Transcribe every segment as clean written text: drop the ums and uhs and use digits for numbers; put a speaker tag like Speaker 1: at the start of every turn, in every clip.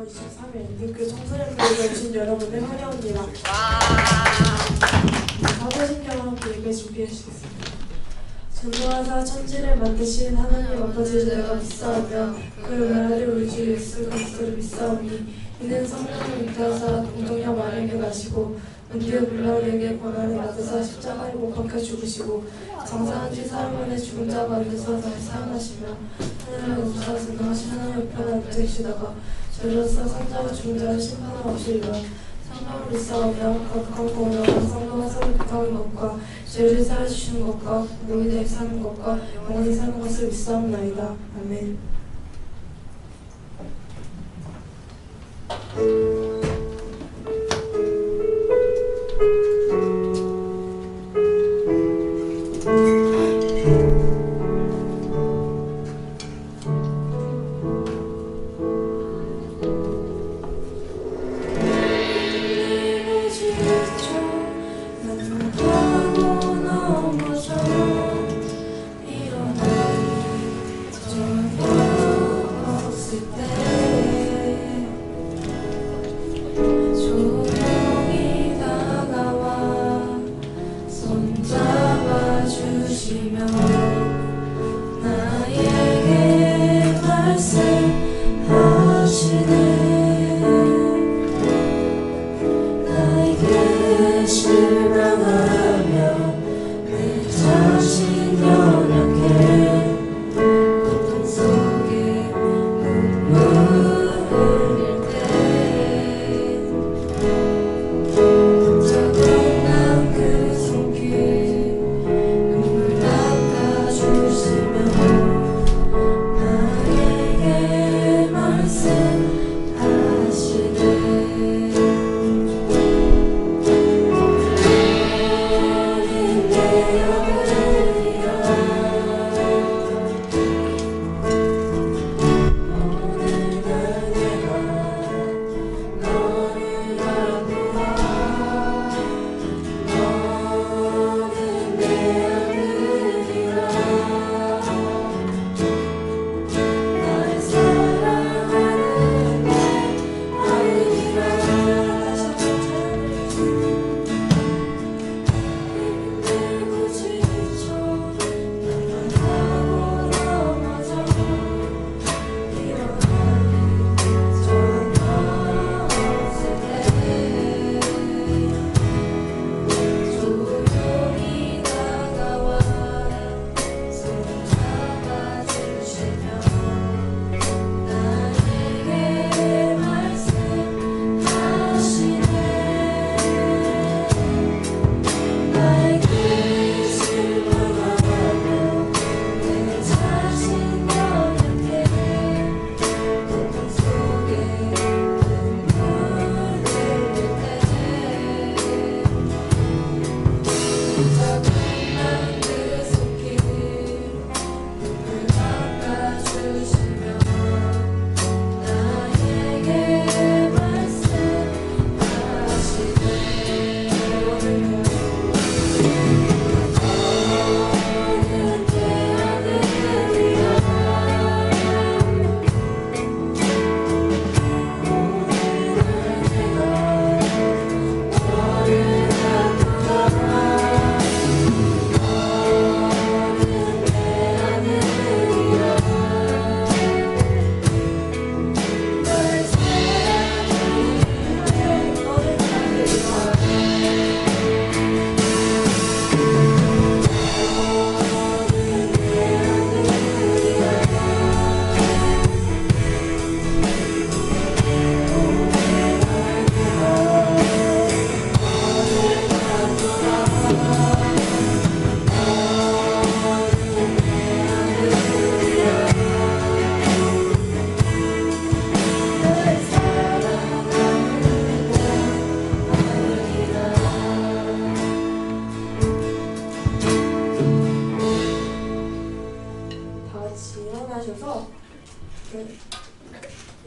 Speaker 1: 23일 육교 청소년들에게 오신 여러분을 환영합니다. 사도신경과 함께 예배 준비해 주시겠습니다. 전도하사 천지를 만드신 하나님 아버지를 내가 믿사오며 그 외아들 우리 주 예수 그리스도를 믿사오니 이는 성령을 잉태하사 동정녀 마리아에게 나시고 은디오 빌라리에게 고난을 받으사 십자가에 못 박혀 죽으시고 장사한 지 사흘 만에 죽은 자 가운데서 다시 살아나시며 하늘을 우사 승강하신 하나님의 편에 앉으시다가 저리로서 산자와 죽은 자를 심판하러 오시리라. 성령을 믿사오며 거룩한 공의와 성령과 서로 교통하는 것과 죄를 사해주시는 것과 공동이 되어 사는 것과 영원히 사는 것을 믿사옵나이다. 아멘.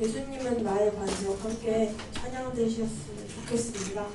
Speaker 1: 예수님은 나의 반지와 함께 찬양 되셨으면 좋겠습니다.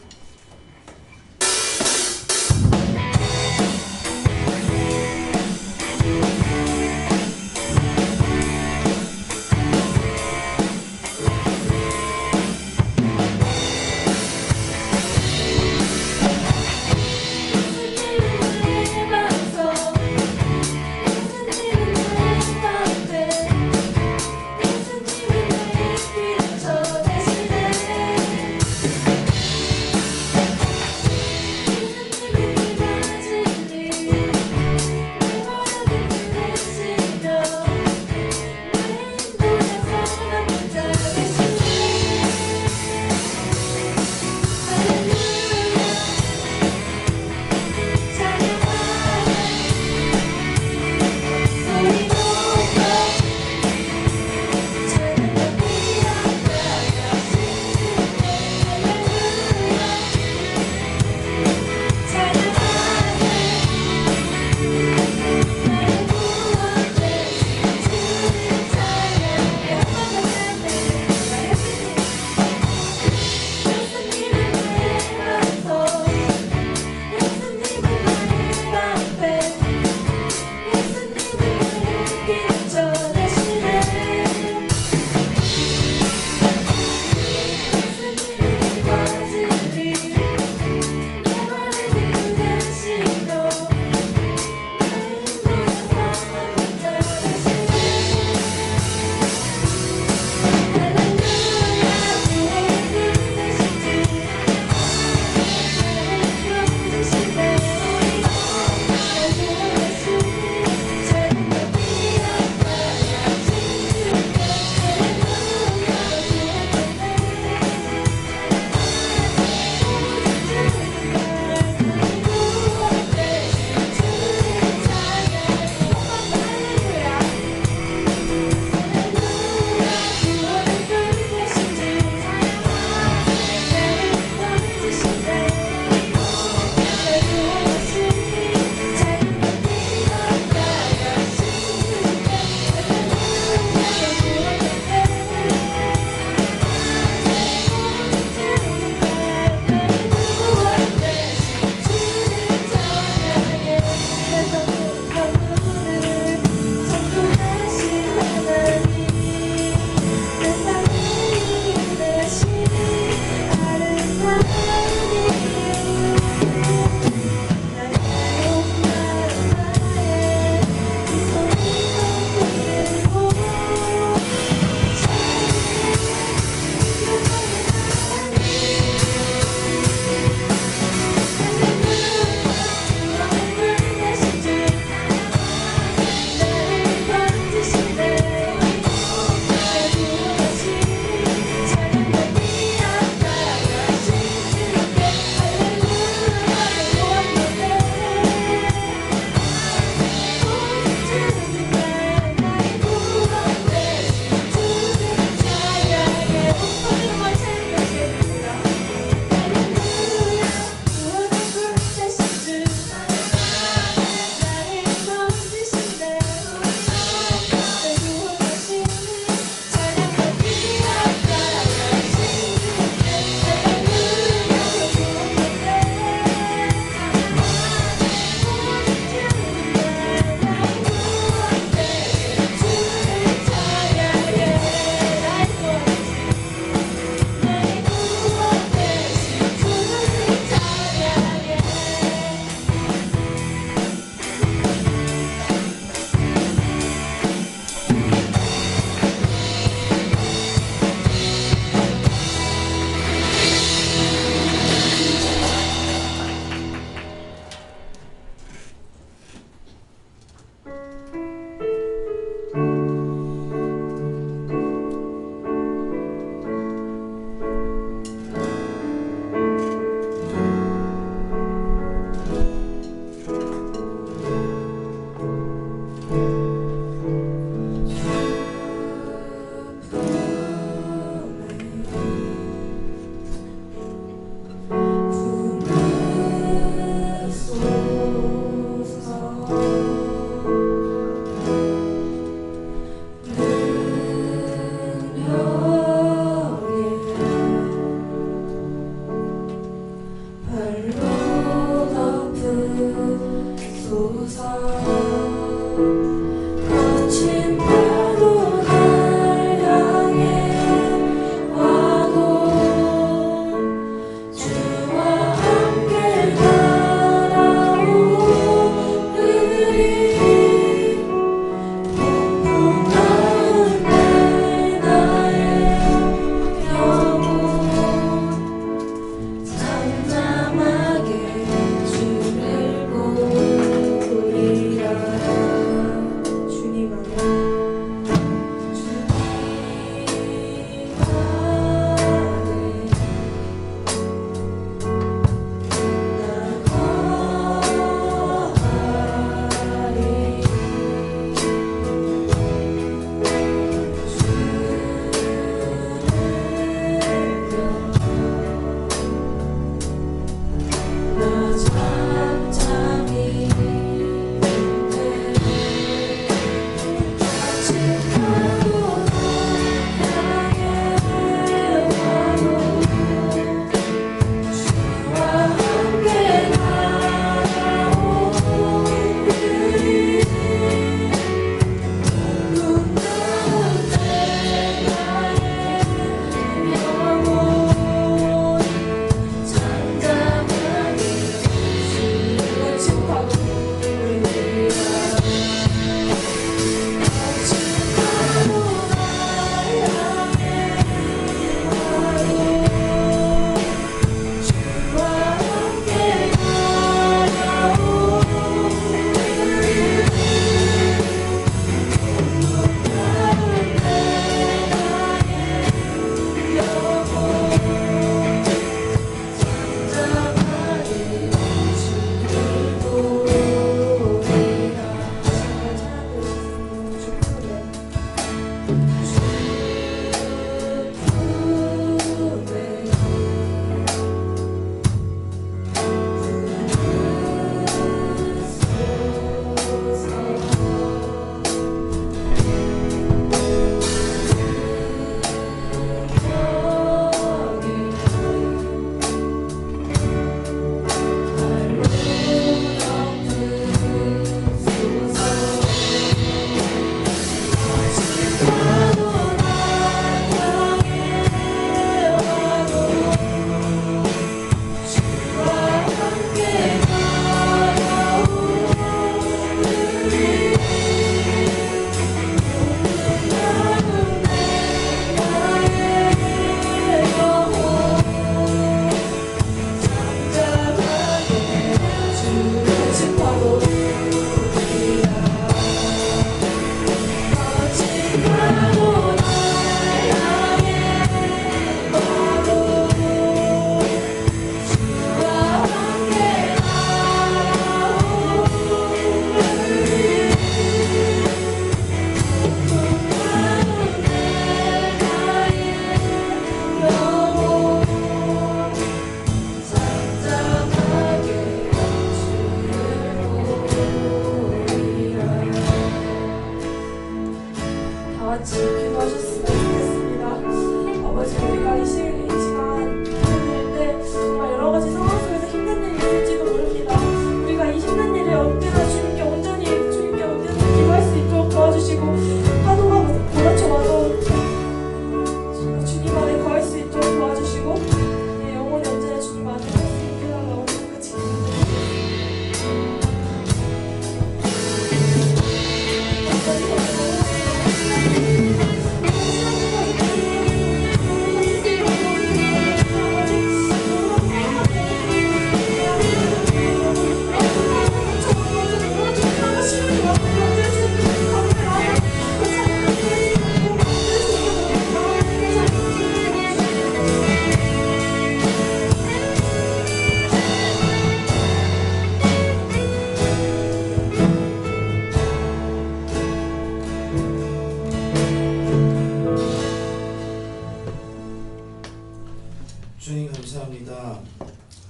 Speaker 2: 주님 감사합니다.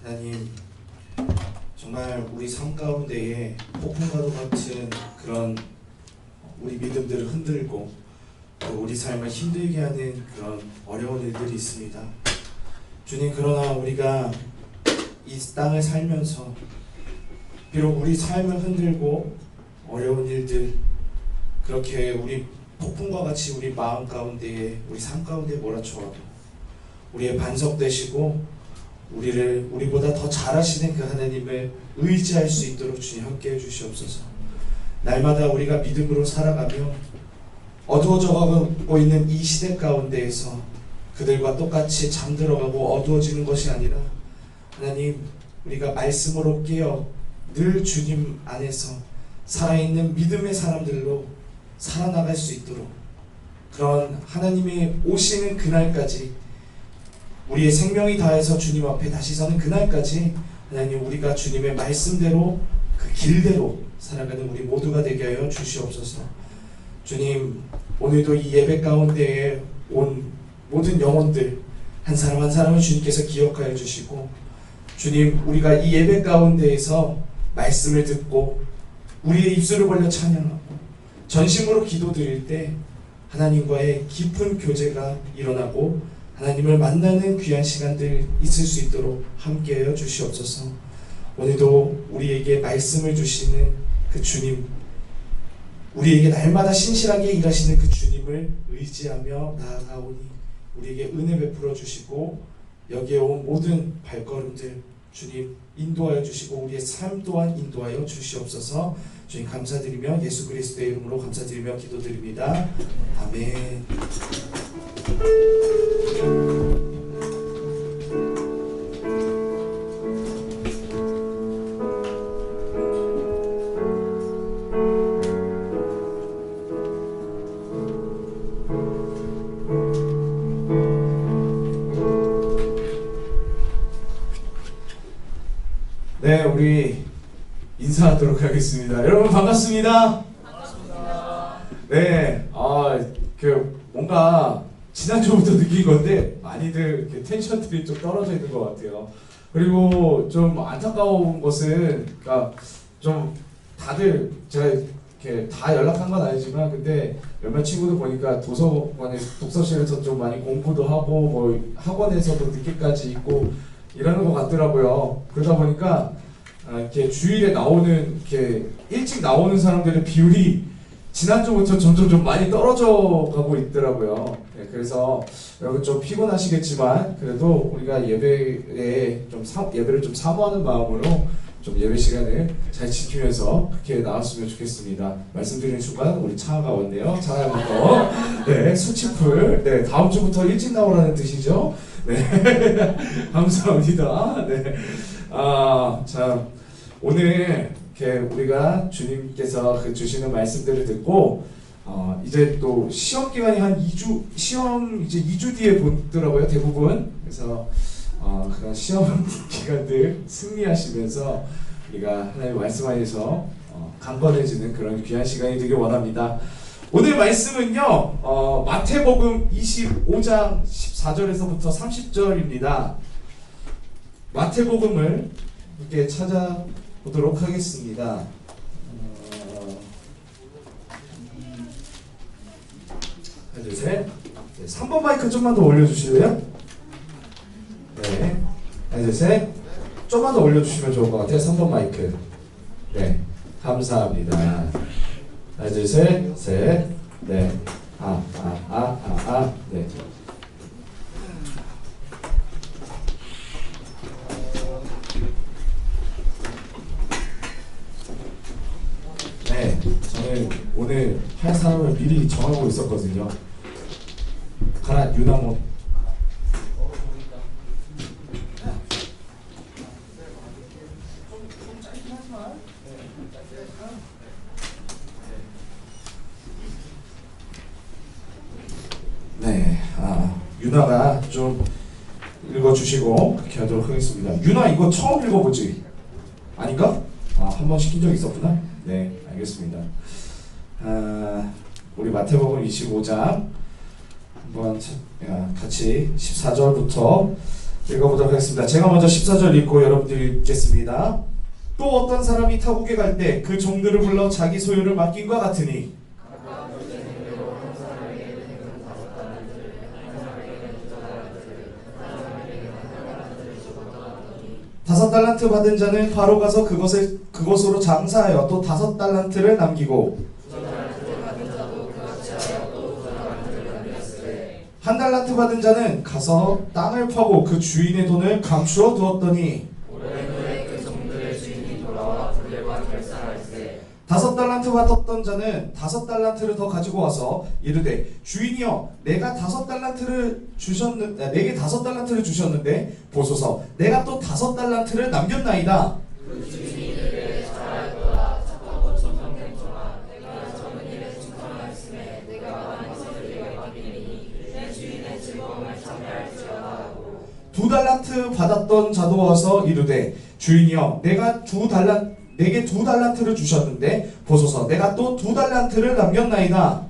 Speaker 2: 하나님, 정말 우리 삶 가운데에 폭풍과도 같은 그런 우리 믿음들을 흔들고 또 우리 삶을 힘들게 하는 그런 어려운 일들이 있습니다. 주님, 그러나 우리가 이 땅을 살면서 비록 우리 삶을 흔들고 어려운 일들, 그렇게 우리 폭풍과 같이 우리 마음 가운데에, 우리 삶 가운데 몰아쳐와도 우리의 반석 되시고 우리보다 더 잘하시는 그 하나님을 의지할 수 있도록 주님 함께해 주시옵소서. 날마다 우리가 믿음으로 살아가며 어두워져 가고 있는 이 시대 가운데에서 그들과 똑같이 잠들어가고 어두워지는 것이 아니라 하나님, 우리가 말씀으로 깨어 늘 주님 안에서 살아있는 믿음의 사람들로 살아나갈 수 있도록, 그런 하나님이 오시는 그날까지, 우리의 생명이 다해서 주님 앞에 다시 서는 그날까지 하나님, 우리가 주님의 말씀대로 그 길대로 살아가는 우리 모두가 되게 하여 주시옵소서. 주님, 오늘도 이 예배 가운데에 온 모든 영혼들 한 사람 한 사람을 주님께서 기억하여 주시고, 주님, 우리가 이 예배 가운데에서 말씀을 듣고 우리의 입술을 벌려 찬양하고 전심으로 기도드릴 때 하나님과의 깊은 교제가 일어나고 하나님을 만나는 귀한 시간들 있을 수 있도록 함께하여 주시옵소서. 오늘도 우리에게 말씀을 주시는 그 주님, 우리에게 날마다 신실하게 일하시는 그 주님을 의지하며 나아가오니 우리에게 은혜 베풀어 주시고 여기에 온 모든 발걸음들 주님 인도하여 주시고 우리의 삶 또한 인도하여 주시옵소서. 주님 감사드리며 예수 그리스도의 이름으로 감사드리며 기도드립니다. 아멘. 네, 우리 인사하도록 하겠습니다. 여러분 반갑습니다. 반갑습니다. 네, 뭔가 지난주부터 느낀 건데 많이들 텐션들이 좀 떨어져 있는 것 같아요. 그리고 좀 안타까운 것은, 그러니까 좀 다들 제가 이렇게 다 연락한 건 아니지만, 근데 몇몇 친구들 보니까 도서관에 독서실에서 좀 많이 공부도 하고 뭐 학원에서도 늦게까지 있고 이러는 것 같더라고요. 그러다 보니까 이렇게 주일에 나오는, 이렇게 일찍 나오는 사람들의 비율이 지난주부터 점점 좀 많이 떨어져 가고 있더라고요. 네, 그래서 여러분 좀 피곤하시겠지만 그래도 우리가 예배를 좀 사모하는 마음으로 좀 예배 시간을 잘 지키면서 그렇게 나왔으면 좋겠습니다. 말씀드리는 순간 우리 차가 왔네요. 차가부터 네, 수치풀. 네, 다음 주부터 일찍 나오라는 뜻이죠. 네, 감사합니다. 네, 참 오늘 이렇게 우리가 주님께서 그 주시는 말씀들을 듣고 이제 또 시험 기간이 한 2주, 시험 이제 2주 뒤에 보더라고요, 대부분. 그래서 그런 시험 기간들 승리하시면서 우리가 하나님의 말씀 안에서 강건해지는 그런 귀한 시간이 되길 원합니다. 오늘 말씀은요, 마태복음 25장 14절에서부터 30절입니다. 마태복음을 이렇게 찾아보도록 하겠습니다. 하나, 둘, 셋. 네, 3번 마이크 좀만 더 올려주실래요? 네. 하나, 둘, 셋. 좀만 더 올려주시면 좋을 것 같아요. 3번 마이크. 네. 감사합니다. 하나, 둘, 셋. 셋. 네. 네. 네, 저는 오늘 할 사람을 미리 정하고 있었거든요. 가라, 유나몬. 네, 유나가 좀 읽어주시고 그렇게 하도록 하겠습니다. 유나 이거 처음 읽어보지? 아닌가? 한 번 시킨 적 있었구나? 네, 알겠습니다. 우리 마태복음 25장 한번 같이 14절부터 읽어보도록 하겠습니다. 제가 먼저 14절 읽고 여러분들이 읽겠습니다. 또 어떤 사람이 타국에 갈 때 그 종들을 불러 자기 소유를 맡긴과 같으니 다섯 달란트 받은 자는 바로 가서 그것으로 장사하여 또 다섯 달란트를 남기고 한 달란트 받은 자는 가서 땅을 파고 그 주인의 돈을 감추어 두었더니 다섯 달란트 받았던 자는 다섯 달란트를 더 가지고 와서 이르되 주인이여 내게 다섯 달란트를 주셨는데 보소서 내가 또 다섯 달란트를 남겼나이다. 두 달란트 받았던 자도 와서 이르되 주인이여 내게 두 달란트를 주셨는데 보소서 내가 또 두 달란트를 남겼나이다.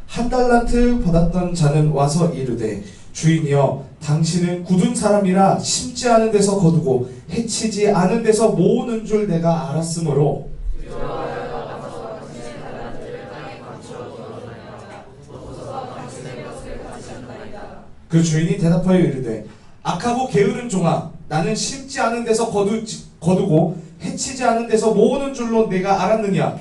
Speaker 2: 한 달란트 받았던 자는 와서 이르되 주인이여 당신은 굳은 사람이라 심지 않은 데서 거두고 해치지 않은 데서 모으는 줄 내가 알았으므로 그 주인이 대답하여 이르되 악하고 게으른 종아 나는 심지 않은 데서 거두고 해치지 않은 데서 모으는 줄로 내가 알았느냐.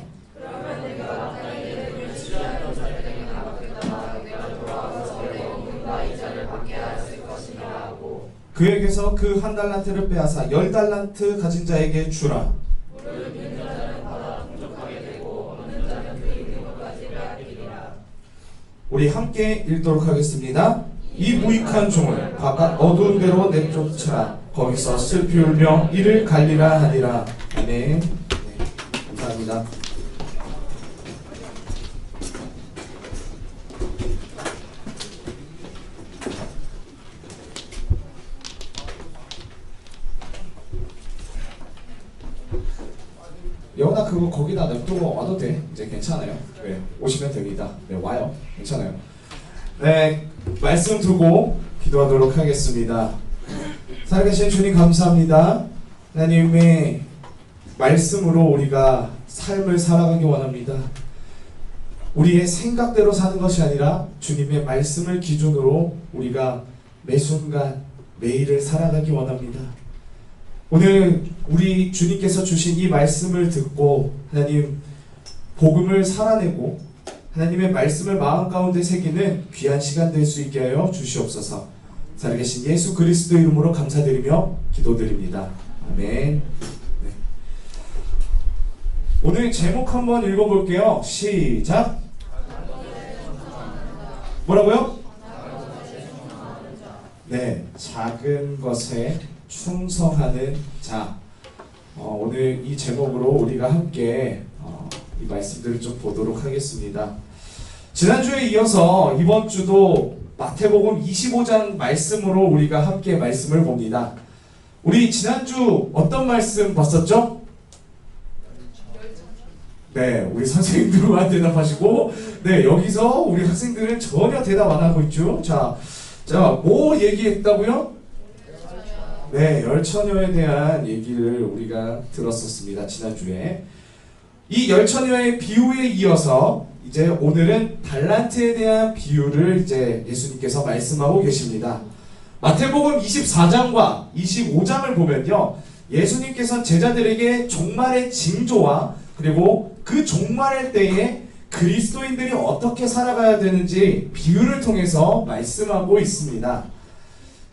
Speaker 2: 그에게서 그 한 달란트를 빼앗아 열 달란트 가진 자에게 주라. 우리 함께 읽도록 하겠습니다. 이 무익한 종을 바깥 어두운 데로 내쫓으라. 거기서 슬피 울며 이를 갈리라 하니라. 아멘. 네, 감사합니다. 영원아 그거 거기다 냅두고 와도 돼. 이제 괜찮아요. 네, 오시면 됩니다. 네, 와요. 괜찮아요. 네, 말씀 두고 기도하도록 하겠습니다. 살아계신 주님 감사합니다. 하나님의 말씀으로 우리가 삶을 살아가기 원합니다. 우리의 생각대로 사는 것이 아니라 주님의 말씀을 기준으로 우리가 매 순간 매일을 살아가기 원합니다. 오늘 우리 주님께서 주신 이 말씀을 듣고 하나님 복음을 살아내고 하나님의 말씀을 마음 가운데 새기는 귀한 시간 될 수 있게 하여 주시옵소서. 살아계신 예수 그리스도 이름으로 감사드리며 기도드립니다. 아멘. 네. 오늘 제목 한번 읽어볼게요. 시작. 뭐라고요? 네, 작은 것에 충성하는 자. 오늘 이 제목으로 우리가 함께 이 말씀들을 좀 보도록 하겠습니다. 지난주에 이어서 이번 주도 마태복음 25장 말씀으로 우리가 함께 말씀을 봅니다. 우리 지난주 어떤 말씀 봤었죠? 네, 우리 선생님들만 대답하시고, 네, 여기서 우리 학생들은 전혀 대답 안 하고 있죠. 자, 뭐 얘기했다고요? 네, 열처녀에 대한 얘기를 우리가 들었었습니다. 지난주에. 이 열처녀의 비유에 이어서 이제 오늘은 달란트에 대한 비유를 이제 예수님께서 말씀하고 계십니다. 마태복음 24장과 25장을 보면요, 예수님께서는 제자들에게 종말의 징조와 그리고 그 종말의 때에 그리스도인들이 어떻게 살아가야 되는지 비유를 통해서 말씀하고 있습니다.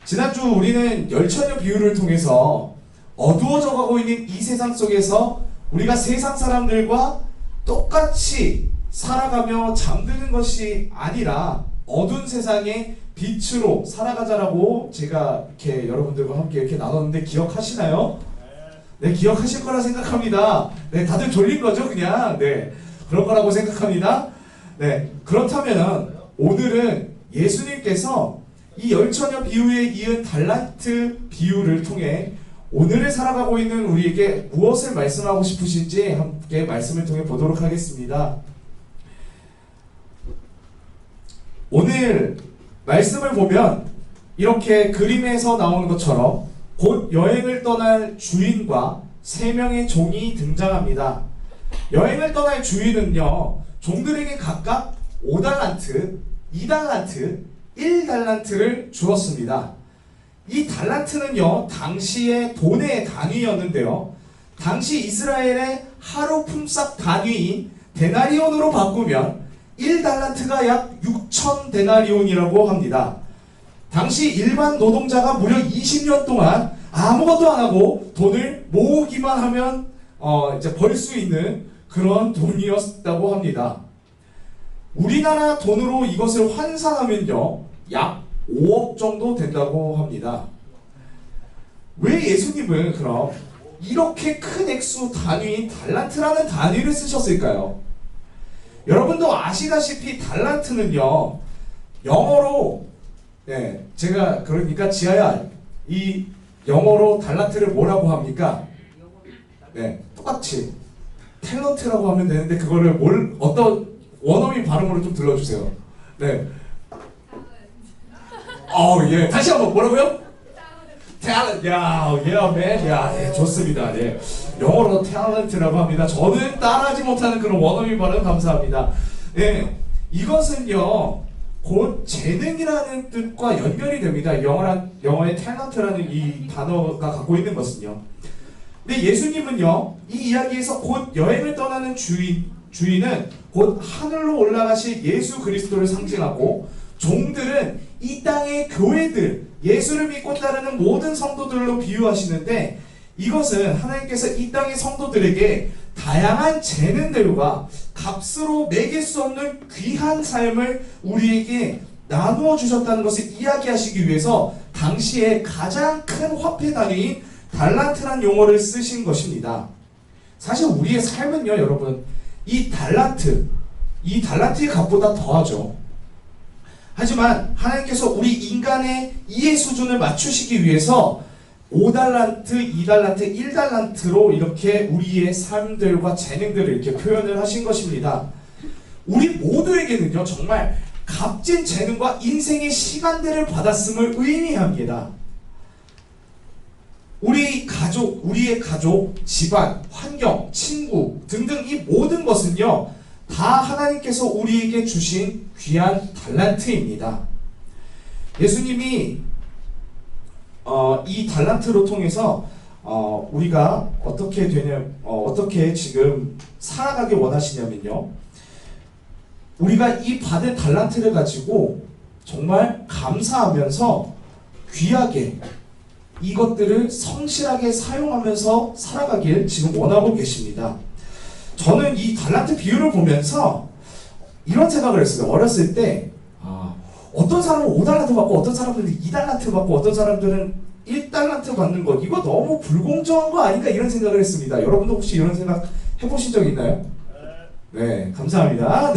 Speaker 2: 지난주 우리는 열처녀 비유를 통해서 어두워져 가고 있는 이 세상 속에서 우리가 세상 사람들과 똑같이 살아가며 잠드는 것이 아니라 어두운 세상의 빛으로 살아가자라고 제가 이렇게 여러분들과 함께 이렇게 나눴는데 기억하시나요? 네, 기억하실 거라 생각합니다. 네, 다들 졸린 거죠, 그냥. 네, 그런 거라고 생각합니다. 네, 그렇다면 오늘은 예수님께서 이 열처녀 비유에 이은 달란트 비유를 통해
Speaker 3: 오늘을 살아가고 있는 우리에게 무엇을 말씀하고 싶으신지 함께 말씀을 통해 보도록 하겠습니다. 오늘 말씀을 보면 이렇게 그림에서 나오는 것처럼 곧 여행을 떠날 주인과 3명의 종이 등장합니다. 여행을 떠날 주인은요, 종들에게 각각 5달란트, 2달란트, 1달란트를 주었습니다. 이 달란트는요, 당시의 돈의 단위였는데요, 당시 이스라엘의 하루 품삯 단위인 데나리온으로 바꾸면 1달란트가 약 6천 데나리온이라고 합니다. 당시 일반 노동자가 무려 20년 동안 아무것도 안 하고 돈을 모으기만 하면 이제 벌 수 있는 그런 돈이었다고 합니다. 우리나라 돈으로 이것을 환산하면요, 약 5억 정도 된다고 합니다. 왜 예수님은 그럼 이렇게 큰 액수 단위인 달란트라는 단위를 쓰셨을까요? 여러분도 아시다시피 달란트는요, 영어로, 제가 그러니까 지아야, 이 영어로 달란트를 뭐라고 합니까? 똑같이 탤런트라고 하면 되는데 그거를 어떤 원어민 발음으로 좀 들려주세요. 예, 다시 한번 뭐라고요? talent. 예, 좋습니다. 영어로 talent라고 합니다. 저는 따라하지 못하는 그런 원어민 발음 감사합니다. 이것은요, 곧 재능이라는 뜻과 연결이 됩니다. 영어의 talent라는 이 단어가 갖고 있는 것은요. 근데 예수님은요, 이 이야기에서 곧 여행을 떠나는 주인은 곧 하늘로 올라가실 예수 그리스도를 상징하고, 종들은 이 땅의 교회들, 예수를 믿고 따르는 모든 성도들로 비유하시는데, 이것은 하나님께서 이 땅의 성도들에게 다양한 재능들과 값으로 매길 수 없는 귀한 삶을 우리에게 나누어 주셨다는 것을 이야기하시기 위해서 당시에 가장 큰 화폐 단위인 달란트란 용어를 쓰신 것입니다. 사실 우리의 삶은요, 여러분, 이 달란트의 값보다 더하죠. 하지만 하나님께서 우리 인간의 이해 수준을 맞추시기 위해서 5달란트, 2달란트, 1달란트로 이렇게 우리의 삶들과 재능들을 이렇게 표현을 하신 것입니다. 우리 모두에게는요, 정말 값진 재능과 인생의 시간들을 받았음을 의미합니다. 우리의 가족, 집안, 환경, 친구 등등 이 모든 것은요, 다 하나님께서 우리에게 주신 귀한 달란트입니다. 예수님이 이 달란트로 통해서 우리가 어떻게 지금 살아가기 원하시냐면요, 우리가 이 받은 달란트를 가지고 정말 감사하면서 귀하게 이것들을 성실하게 사용하면서 살아가길 지금 원하고 계십니다. 저는 이 달란트 비유를 보면서 이런 생각을 했어요. 어렸을 때 어떤 사람은 5달란트 받고 어떤 사람들은 2달란트 받고 어떤 사람들은 1달란트 받는 것, 이거 너무 불공정한 거 아닌가 이런 생각을 했습니다. 여러분도 혹시 이런 생각 해보신 적 있나요? 네, 감사합니다.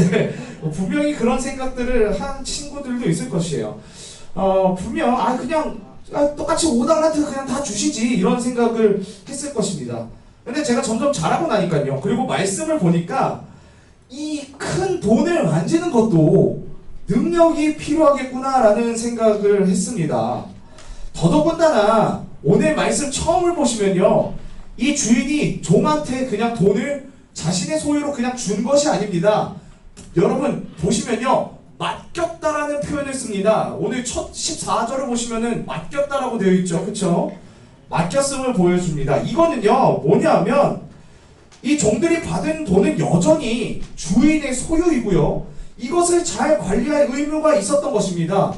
Speaker 3: 분명히 그런 생각들을 한 친구들도 있을 것이에요. 분명 그냥 똑같이 5달란트 그냥 다 주시지 이런 생각을 했을 것입니다. 근데 제가 점점 자라고 나니까요, 그리고 말씀을 보니까 이 큰 돈을 만지는 것도 능력이 필요하겠구나라는 생각을 했습니다. 더더군다나 오늘 말씀 처음을 보시면요, 이 주인이 종한테 그냥 돈을 자신의 소유로 그냥 준 것이 아닙니다. 여러분 보시면요, 맡겼다라는 표현을 씁니다. 오늘 첫 14절을 보시면은 맡겼다라고 되어 있죠. 그쵸? 맡겼음을 보여줍니다. 이거는요, 뭐냐면 이 종들이 받은 돈은 여전히 주인의 소유이고요, 이것을 잘 관리할 의무가 있었던 것입니다.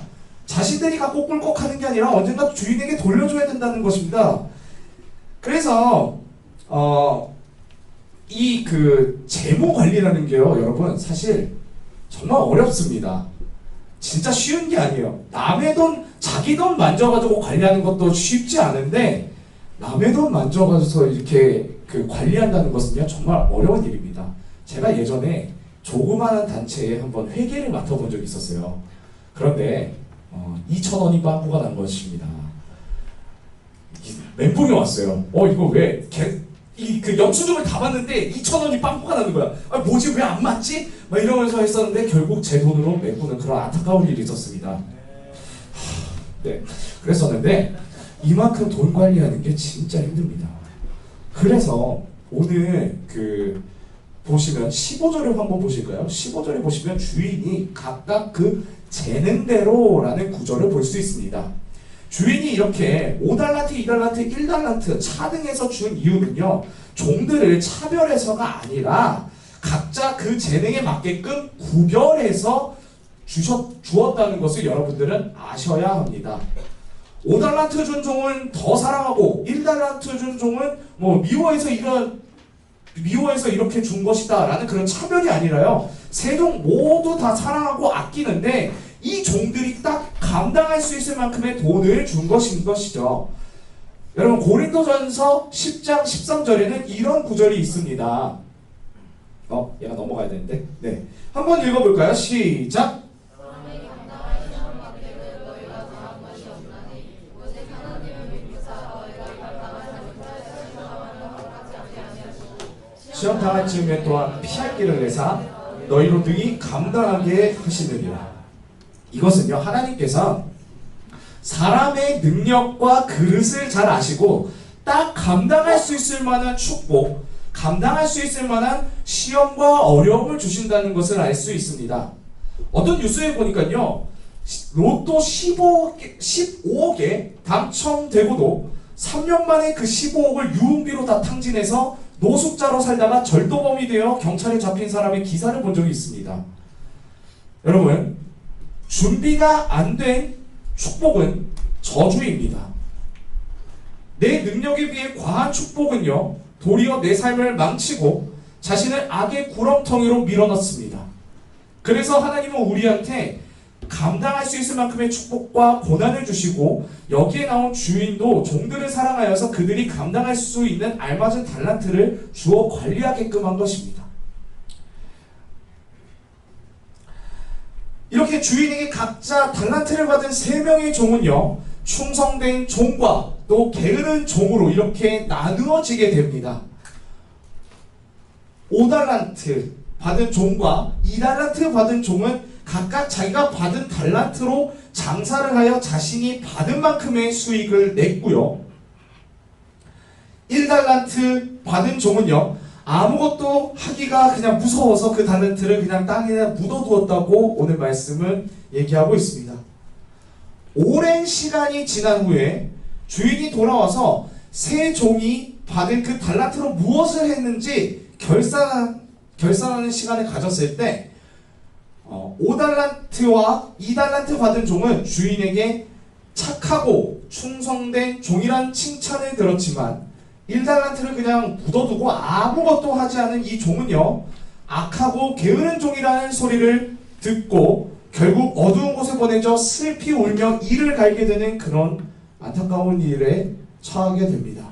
Speaker 3: 자신들이 갖고 꿀꺽하는 게 아니라 언젠가 주인에게 돌려줘야 된다는 것입니다. 그래서 이 재무 관리라는 게요, 여러분 사실 정말 어렵습니다. 진짜 쉬운 게 아니에요. 남의 돈, 자기 돈 만져가지고 관리하는 것도 쉽지 않은데 남의 돈 만져가지고 이렇게 관리한다는 것은요, 정말 어려운 일입니다. 제가 예전에 조그마한 단체에 한번 회계를 맡아본 적이 있었어요. 그런데 2,000원이 빵꾸가 난 것입니다. 멘붕이 왔어요. 이거 왜 그 영수증을 다 봤는데 2,000원이 빵꾸가 나는 거야. 뭐지 왜 안 맞지? 막 이러면서 했었는데 결국 제 돈으로 메꾸는 그런 안타까운 일이 있었습니다. 네, 그랬었는데 이만큼 돈 관리하는 게 진짜 힘듭니다. 그래서 오늘 보시면 15절을 한번 보실까요? 15절에 보시면 주인이 각각 그 재능대로라는 구절을 볼 수 있습니다. 주인이 이렇게 5달란트, 2달란트, 1달란트 차등해서 준 이유는요, 종들을 차별해서가 아니라 각자 그 재능에 맞게끔 구별해서 주었다는 것을 여러분들은 아셔야 합니다. 5달란트 준 종은 더 사랑하고 1달란트 준 종은 미워해서 이렇게 준 것이다 라는 그런 차별이 아니라요, 세 종 모두 다 사랑하고 아끼는데 이 종들이 딱 감당할 수 있을 만큼의 돈을 준 것이죠. 여러분, 고린도전서 10장 13절에는 이런 구절이 있습니다. 얘가 넘어가야 되는데. 네, 한번 읽어볼까요? 시작. 시험 당할 즈음에 또한 피할 길을 내사 너희로 등이 감당하게 하시느니라. 이것은요, 하나님께서 사람의 능력과 그릇을 잘 아시고 딱 감당할 수 있을 만한 축복, 감당할 수 있을 만한 시험과 어려움을 주신다는 것을 알 수 있습니다. 어떤 뉴스에 보니까요, 로또 15억에 당첨되고도 3년 만에 그 15억을 유흥비로 다 탕진해서 노숙자로 살다가 절도범이 되어 경찰에 잡힌 사람의 기사를 본 적이 있습니다. 여러분, 준비가 안 된 축복은 저주입니다. 내 능력에 비해 과한 축복은요, 도리어 내 삶을 망치고 자신을 악의 구렁텅이로 밀어넣습니다. 그래서 하나님은 우리한테 감당할 수 있을 만큼의 축복과 고난을 주시고, 여기에 나온 주인도 종들을 사랑하여서 그들이 감당할 수 있는 알맞은 달란트를 주어 관리하게끔 한 것입니다. 이렇게 주인에게 각자 달란트를 받은 3명의 종은요, 충성된 종과 또 게으른 종으로 이렇게 나누어지게 됩니다. 5달란트 받은 종과 2달란트 받은 종은 각각 자기가 받은 달란트로 장사를 하여 자신이 받은 만큼의 수익을 냈고요, 1달란트 받은 종은요, 아무것도 하기가 그냥 무서워서 그 달란트를 그냥 땅에 묻어두었다고 오늘 말씀은 얘기하고 있습니다. 오랜 시간이 지난 후에 주인이 돌아와서 세 종이 받은 그 달란트로 무엇을 했는지 결산하는 시간을 가졌을 때 5달란트와 2달란트 받은 종은 주인에게 착하고 충성된 종이란 칭찬을 들었지만 1달란트를 그냥 묻어두고 아무것도 하지 않은 이 종은요, 악하고 게으른 종이라는 소리를 듣고 결국 어두운 곳에 보내져 슬피 울며 이를 갈게 되는 그런 안타까운 일에 처하게 됩니다.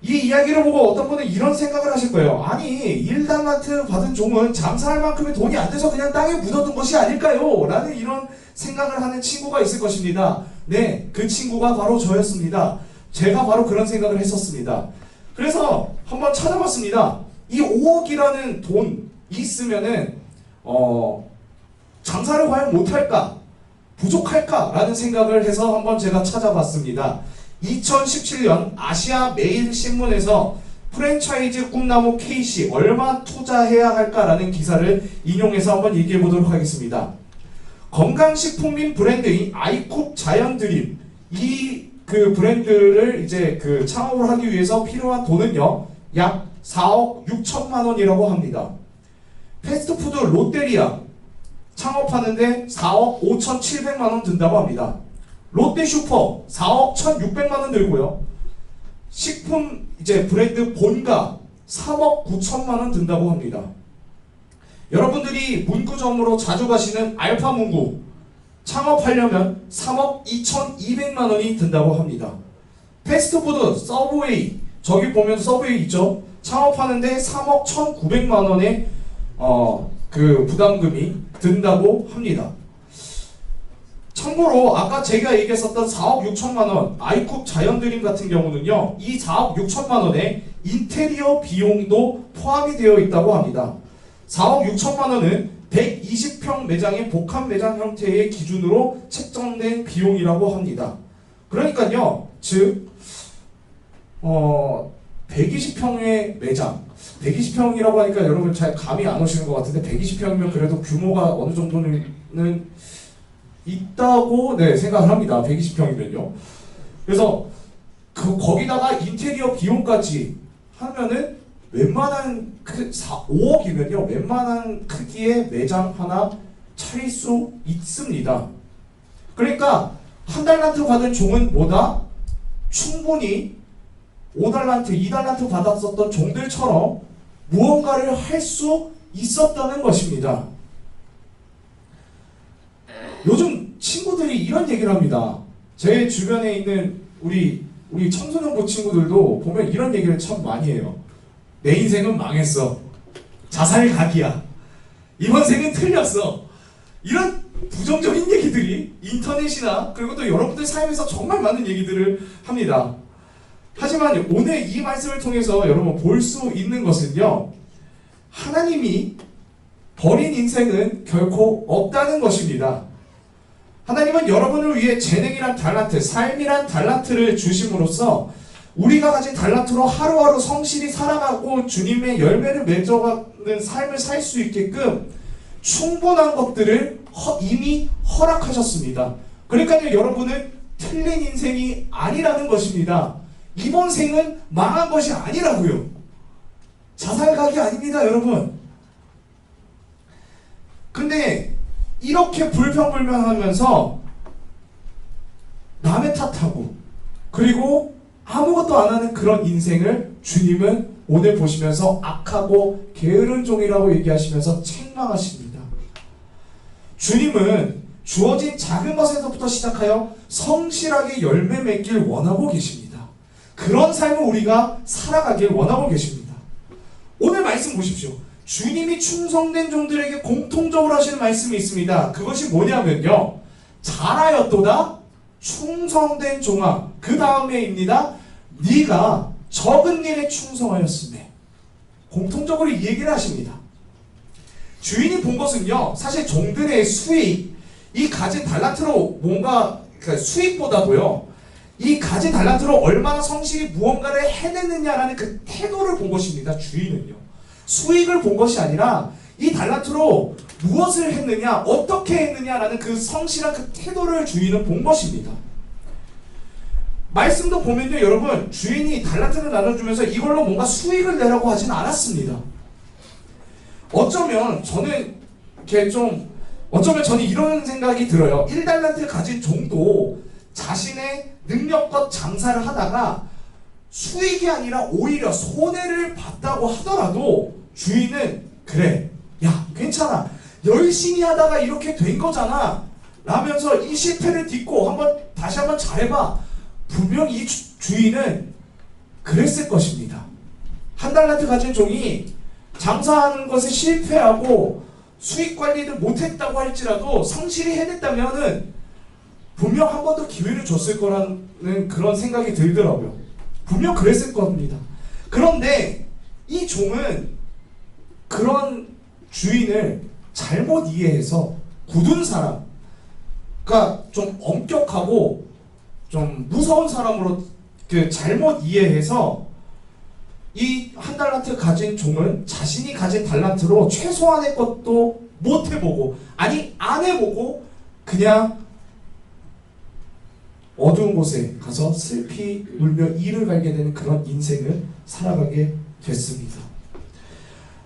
Speaker 3: 이 이야기를 보고 어떤 분은 이런 생각을 하실 거예요. 아니, 1달란트 받은 종은 장사할 만큼의 돈이 안 돼서 그냥 땅에 묻어둔 것이 아닐까요? 라는 이런 생각을 하는 친구가 있을 것입니다. 네, 그 친구가 바로 저였습니다. 제가 바로 그런 생각을 했었습니다. 그래서 한번 찾아봤습니다. 이 5억이라는 돈이 있으면은 장사를 과연 못할까? 부족할까? 라는 생각을 해서 한번 제가 찾아봤습니다. 2017년 아시아 메일 신문에서 프랜차이즈 꿈나무 K씨 얼마 투자해야 할까라는 기사를 인용해서 한번 얘기해 보도록 하겠습니다. 건강식품인 브랜드인 아이쿱 자연드림, 이 그 브랜드를 이제 그 창업을 하기 위해서 필요한 돈은요, 약 4억 6천만 원이라고 합니다. 패스트푸드 롯데리아 창업하는데 4억 5,700만 원 든다고 합니다. 롯데슈퍼 4억 1,600만 원 들고요. 식품 이제 브랜드 본가 3억 9천만 원 든다고 합니다. 여러분들이 문구점으로 자주 가시는 알파문구 창업하려면 3억 2,200만 원이 든다고 합니다. 패스트푸드 서브웨이, 저기 보면 서브웨이 있죠? 창업하는데 3억 1,900만 원의 그 부담금이 든다고 합니다. 참고로 아까 제가 얘기했었던 4억 6천만 원 아이쿱 자연드림 같은 경우는요, 이 4억 6천만 원에 인테리어 비용도 포함이 되어 있다고 합니다. 4억 6천만 원은 120평 매장의 복합 매장 형태의 기준으로 책정된 비용이라고 합니다. 그러니까요, 즉 120평의 매장, 120평이라고 하니까 여러분 잘 감이 안 오시는 것 같은데 120평이면 그래도 규모가 어느 정도는 있다고 생각을 합니다. 120평이면요. 그래서 거기다가 인테리어 비용까지 하면은 웬만한 5억이면요 웬만한 크기의 매장 하나 차릴 수 있습니다. 그러니까 한 달란트 받은 종은 뭐다? 충분히 5달란트, 2달란트 받았었던 종들처럼 무언가를 할 수 있었다는 것입니다. 요즘 친구들이 이런 얘기를 합니다. 제 주변에 있는 우리 청소년부 친구들도 보면 이런 얘기를 참 많이 해요. 내 인생은 망했어. 자살각이야. 이번 생은 틀렸어. 이런 부정적인 얘기들이 인터넷이나 그리고 또 여러분들 삶에서 정말 많은 얘기들을 합니다. 하지만 오늘 이 말씀을 통해서 여러분 볼 수 있는 것은요, 하나님이 버린 인생은 결코 없다는 것입니다. 하나님은 여러분을 위해 재능이란 달란트, 삶이란 달란트를 주심으로써 우리가 가진 달란트로 하루하루 성실히 살아가고 주님의 열매를 맺어가는 삶을 살 수 있게끔 충분한 것들을 이미 허락하셨습니다. 그러니까 여러분은 틀린 인생이 아니라는 것입니다. 이번 생은 망한 것이 아니라고요. 자살각이 아닙니다, 여러분. 근데 이렇게 불평불만하면서 남의 탓하고 그리고 아무것도 안 하는 그런 인생을 주님은 오늘 보시면서 악하고 게으른 종이라고 얘기하시면서 책망하십니다. 주님은 주어진 작은 것에서부터 시작하여 성실하게 열매 맺길 원하고 계십니다. 그런 삶을 우리가 살아가길 원하고 계십니다. 오늘 말씀 보십시오. 주님이 충성된 종들에게 공통적으로 하시는 말씀이 있습니다. 그것이 뭐냐면요, 잘하였도다 충성된 종아, 그 다음에입니다. 네가 적은 일에 충성하였으네. 공통적으로 이 얘기를 하십니다. 주인이 본 것은요, 사실 종들의 수익, 이 가진 달란트로 뭔가 수익보다도요, 이 가진 달란트로 얼마나 성실히 무언가를 해냈느냐라는 그 태도를 본 것입니다. 주인은요, 수익을 본 것이 아니라 이 달란트로 무엇을 했느냐, 어떻게 했느냐라는 그 성실한 그 태도를 주인은 본 것입니다. 말씀도 보면요, 여러분, 주인이 달란트를 나눠주면서 이걸로 뭔가 수익을 내라고 하진 않았습니다. 어쩌면 저는 이런 생각이 들어요. 1달란트를 가진 종도 자신의 능력껏 장사를 하다가 수익이 아니라 오히려 손해를 봤다고 하더라도 주인은 그래, 야 괜찮아, 열심히 하다가 이렇게 된 거잖아 라면서 이 실패를 딛고 다시 한번 잘해봐. 분명히 이 주인은 그랬을 것입니다. 한 달란트 가진 종이 장사하는 것에 실패하고 수익 관리를 못했다고 할지라도 성실히 해냈다면은 분명 한 번 더 기회를 줬을 거라는 그런 생각이 들더라고요. 분명 그랬을 겁니다. 그런데 이 종은 그런 주인을 잘못 이해해서 굳은 사람, 그러니까 좀 엄격하고 좀 무서운 사람으로 잘못 이해해서 이 한 달란트 가진 종은 자신이 가진 달란트로 최소한의 것도 못 해보고, 아니 안 해보고 그냥 어두운 곳에 가서 슬피 울며 이를 갈게 되는 그런 인생을 살아가게 됐습니다.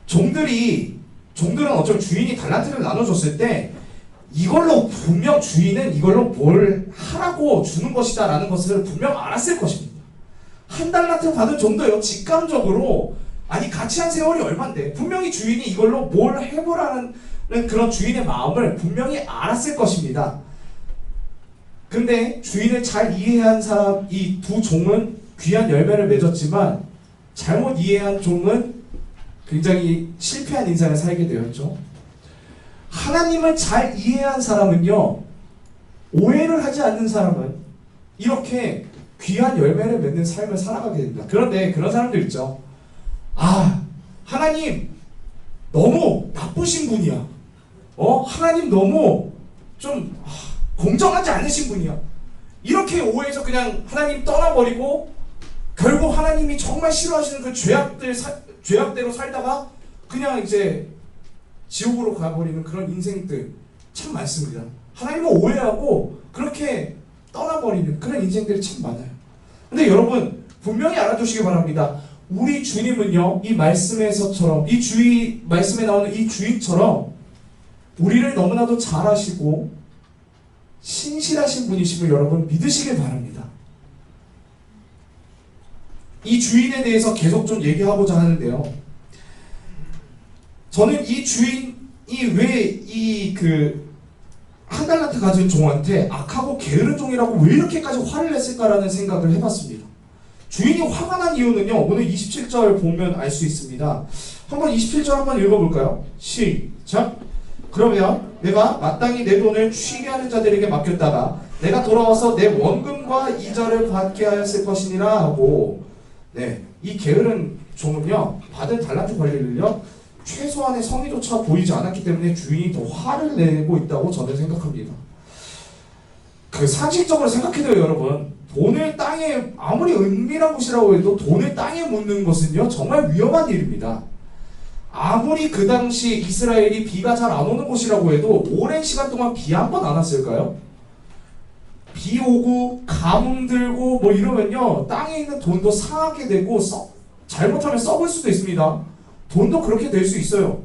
Speaker 3: 종들은 어쩌면 주인이 달란트를 나눠줬을 때 이걸로 분명 주인은 이걸로 뭘 하라고 주는 것이다 라는 것을 분명 알았을 것입니다. 한 달란트 받은 종도요, 직감적으로 아니 같이 한 세월이 얼만데 분명히 주인이 이걸로 뭘 해보라는 그런 주인의 마음을 분명히 알았을 것입니다. 근데 주인을 잘 이해한 사람, 이 두 종은 귀한 열매를 맺었지만 잘못 이해한 종은 굉장히 실패한 인생을 살게 되었죠. 하나님을 잘 이해한 사람은요, 하나님을 잘 이해한 사람은요, 주인을 잘 이해한 사람이라는 것을 분명 알았을 것입니다. 근데 주인을 잘못 이해한 사람이 이 두 종은 귀한 열매를 맺었지만 잘못 이해한 종은 굉장히 실패한 인생을 살게 되었죠. 하나님을 잘 이해한 사람은요, 오해를 하지 않는 사람은 이렇게 귀한 열매를 맺는 삶을 살아가게 됩니다. 그런데 그런 사람들 있죠. 아, 하나님 너무 나쁘신 분이야. 하나님 너무 좀 공정하지 않으신 분이야. 이렇게 오해해서 그냥 하나님 떠나버리고 결국 하나님이 정말 싫어하시는 그 죄악대로 살다가 그냥 이제 지옥으로 가버리는 그런 인생들 참 많습니다. 하나님을 오해하고 그렇게 떠나버리는 그런 인생들이 참 많아요. 근데 여러분 분명히 알아두시기 바랍니다. 우리 주님은요, 이 말씀에서처럼 말씀에 나오는 이 주인처럼 우리를 너무나도 잘 아시고 신실하신 분이심을 여러분 믿으시길 바랍니다. 이 주인에 대해서 계속 좀 얘기하고자 하는데요. 저는 이 주인이 왜 한 달란트 가진 종한테 악하고 게으른 종이라고 왜 이렇게까지 화를 냈을까라는 생각을 해봤습니다. 주인이 화가 난 이유는요, 오늘 27절 보면 알 수 있습니다. 한번 27절 한번 읽어볼까요? 시작! 그러면 내가 마땅히 내 돈을 취게 하는 자들에게 맡겼다가 내가 돌아와서 내 원금과 이자를 받게 하였을 것이니라 하고, 네, 이 게으른 종은요, 받은 달란트 관리를요, 최소한의 성의조차 보이지 않았기 때문에 주인이 더 화를 내고 있다고 저는 생각합니다. 그 상식적으로 생각해도요, 여러분, 돈을 땅에, 아무리 은밀한 곳이라고 해도 돈을 땅에 묻는 것은요, 정말 위험한 일입니다. 아무리 그 당시 이스라엘이 비가 잘 안 오는 곳이라고 해도 오랜 시간 동안 비 한 번 안 왔을까요? 비 오고 가뭄 들고 뭐 이러면요, 땅에 있는 돈도 상하게 되고 잘못하면 썩을 수도 있습니다. 돈도 그렇게 될 수 있어요.